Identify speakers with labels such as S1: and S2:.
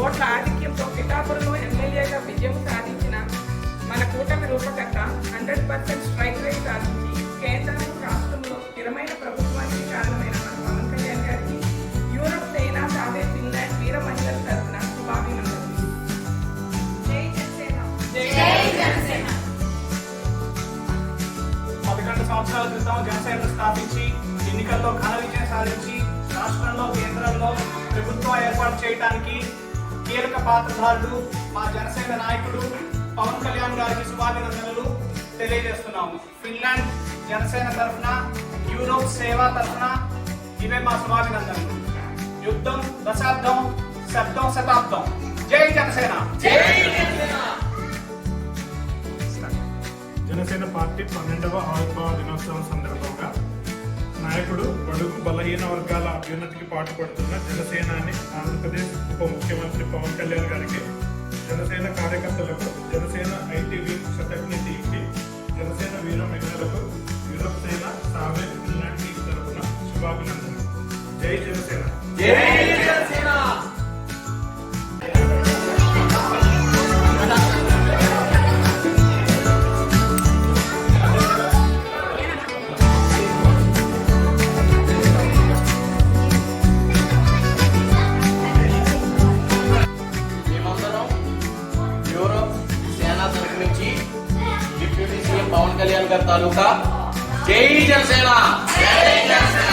S1: ఓట్ల ఆధిక్యంతో పిఠాపురంలో ఎమ్మెల్యేగా విజయం సాధించిన మన కూటమి రూపకర్త 100% స్ట్రైక్ రేట్ సాధించి కేంద్రంలో రాష్ట్రంలో స్థిరమైన ప్రభుత్వానికి కారణమైన మన పవన్ కళ్యాణ్ గారికి యూరప్, చైనా, సావే, ఫిన్లాండ్ వీర మహిళల తరఫున శుభాభినందనలు. జై జనసేన. జై జనసేన.
S2: 11 సంవత్సరాల క్రితం జనసేన స్థాపించి ఎన్నికల్లో ఘన విజయం సాధించి రాష్ట్రంలో, కేంద్రంలో ప్రభుత్వం ఏర్పాటు చేయడానికి కీలక పాత్రధారులు మా జనసేన నాయకుడు పవన్ కళ్యాణ్ గారికి శుభాభినందనలు తెలియజేస్తున్నాము. ఫిన్లాండ్ జనసేన తరఫున, యూరోప్ సేవా తరఫున ఇవే మా శుభాభినందనలు. యుద్ధం దశాబ్దం, శబ్దం శతాబ్దం. జై జనసేన. జై జనసేన.
S3: జనసేన పార్టీ 12వ ఆవిర్భావ దినోత్సవం సందర్భంగా నాయకుడు బడుగు బలహీన వర్గాల అభ్యున్నతికి పాటుపడుతున్న జనసేనాని ఆంధ్రప్రదేశ్ ఉప ముఖ్యమంత్రి పవన్ కళ్యాణ్ గారికి, జనసేన కార్యకర్తలకు, జనసేన ఐటీ వింగ్ శతజ్ఞ టీంకి, జనసేన వీర మహిళలకు, యూరోప్ సేన, సావే, ఫిన్లాండ్ టీం తరఫున శుభాభినందనలు. జై జనసేన.
S2: జై జనసేన.
S4: డిప్యూటీ సీఎం పవన్ కళ్యాణ్ గారి తాలూకా జై జనసేన. జై జనసేన.